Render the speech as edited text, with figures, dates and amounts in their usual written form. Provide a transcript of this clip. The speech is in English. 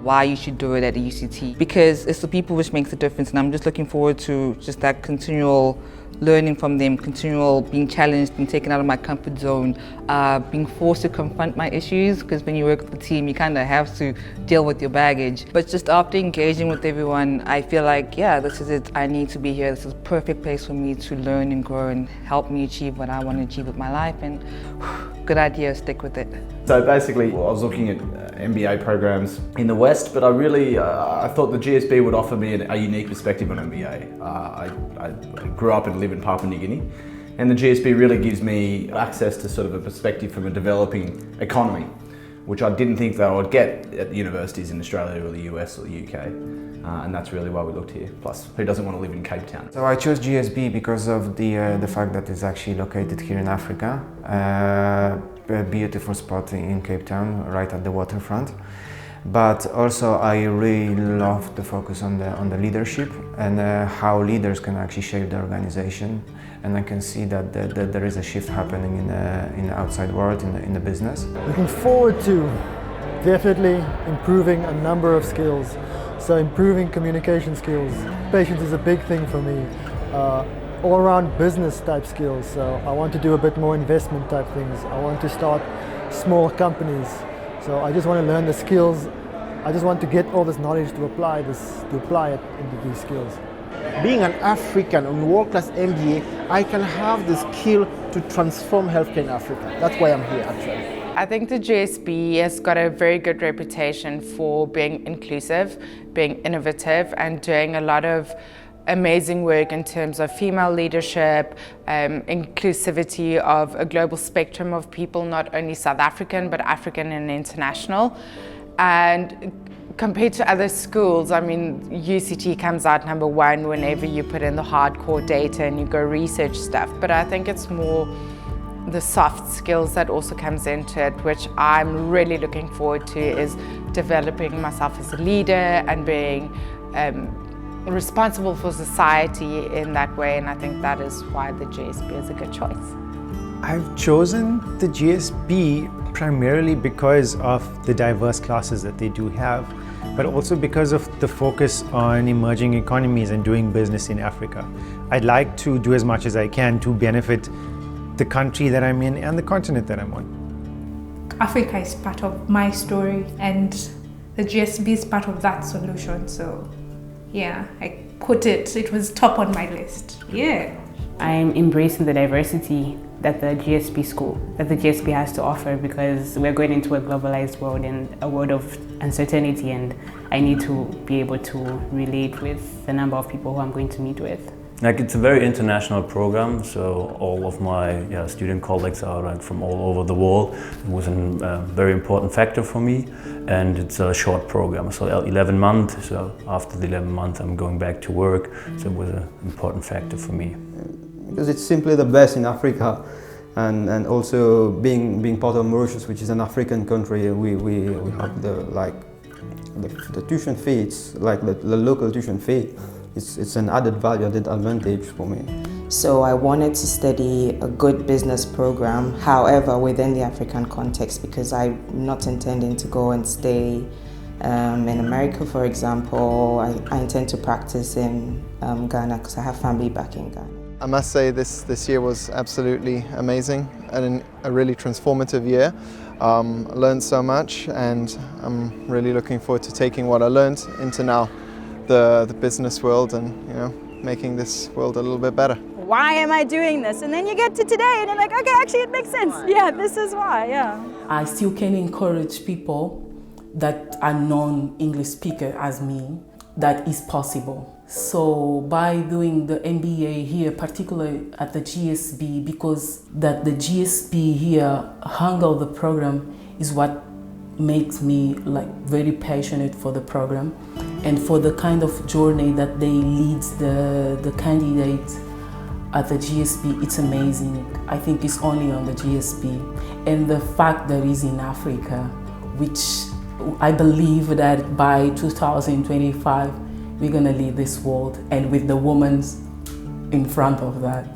why you should do it at UCT, because it's the people which makes the difference, and I'm just looking forward to just that continual learning from them, continual being challenged and taken out of my comfort zone, being forced to confront my issues, because when you work with the team you kind of have to deal with your baggage. But just after engaging with everyone, I feel like, yeah, this is it, I need to be here. This is a perfect place for me to learn and grow and help me achieve what I want to achieve with my life, and good idea, stick with it. So basically, I was looking at MBA programs in the West, but I thought the GSB would offer me a unique perspective on MBA. I grew up and live in Papua New Guinea, and the GSB really gives me access to sort of a perspective from a developing economy, which I didn't think that I would get at universities in Australia or the US or the UK. And that's really why we looked here. Plus, who doesn't want to live in Cape Town? So I chose GSB because of the fact that it's actually located here in Africa. A beautiful spot in Cape Town, right at the waterfront. But also I really love the focus on the leadership and how leaders can actually shape the organization. And I can see that there is a shift happening in the outside world, in the business. Looking forward to definitely improving a number of skills. So improving communication skills. Patience is a big thing for me. All around business type skills. So I want to do a bit more investment type things. I want to start small companies. So I just want to learn the skills. I just want to get all this knowledge to apply it into these skills. Being an African on world-class MBA, I can have the skill to transform healthcare in Africa. That's why I'm here actually. I think the GSB has got a very good reputation for being inclusive, being innovative, and doing a lot of amazing work in terms of female leadership, inclusivity of a global spectrum of people, not only South African, but African and international. And compared to other schools, I mean, UCT comes out #1 whenever you put in the hardcore data and you go research stuff. But I think it's more the soft skills that also comes into it, which I'm really looking forward to, is developing myself as a leader and being responsible for society in that way, and I think that is why the GSB is a good choice. I've chosen the GSB primarily because of the diverse classes that they do have, but also because of the focus on emerging economies and doing business in Africa. I'd like to do as much as I can to benefit the country that I'm in and the continent that I'm on. Africa is part of my story, and the GSB is part of that solution. So yeah, it was top on my list. Yeah. I'm embracing the diversity that the GSB has to offer, because we're going into a globalized world and a world of uncertainty, and I need to be able to relate with the number of people who I'm going to meet with. It's a very international program, so all of my student colleagues are from all over the world. It was a very important factor for me, and it's a short program, so 11 months. So after the 11 months, I'm going back to work. So it was an important factor for me. Because it's simply the best in Africa, and also being part of Mauritius, which is an African country, we have the tuition fee. It's like the local tuition fee. It's an added value, added advantage for me. So I wanted to study a good business program, however, within the African context, because I'm not intending to go and stay in America, for example. I intend to practice in Ghana because I have family back in Ghana. I must say this year was absolutely amazing and a really transformative year. I learned so much, and I'm really looking forward to taking what I learned into now the business world, and making this world a little bit better. Why am I doing this? And then you get to today and you're like, okay, actually it makes sense. Yeah, this is why, yeah. I still can encourage people that are non-English speaker as me, that is possible. So by doing the MBA here, particularly at the GSB, because that the GSB here handle the program is what makes me very passionate for the program and for the kind of journey that they lead the candidates at the GSB. It's amazing. I think it's only on the GSB, and the fact that it's in Africa, which I believe that by 2025 we're gonna lead this world, and with the women in front of that.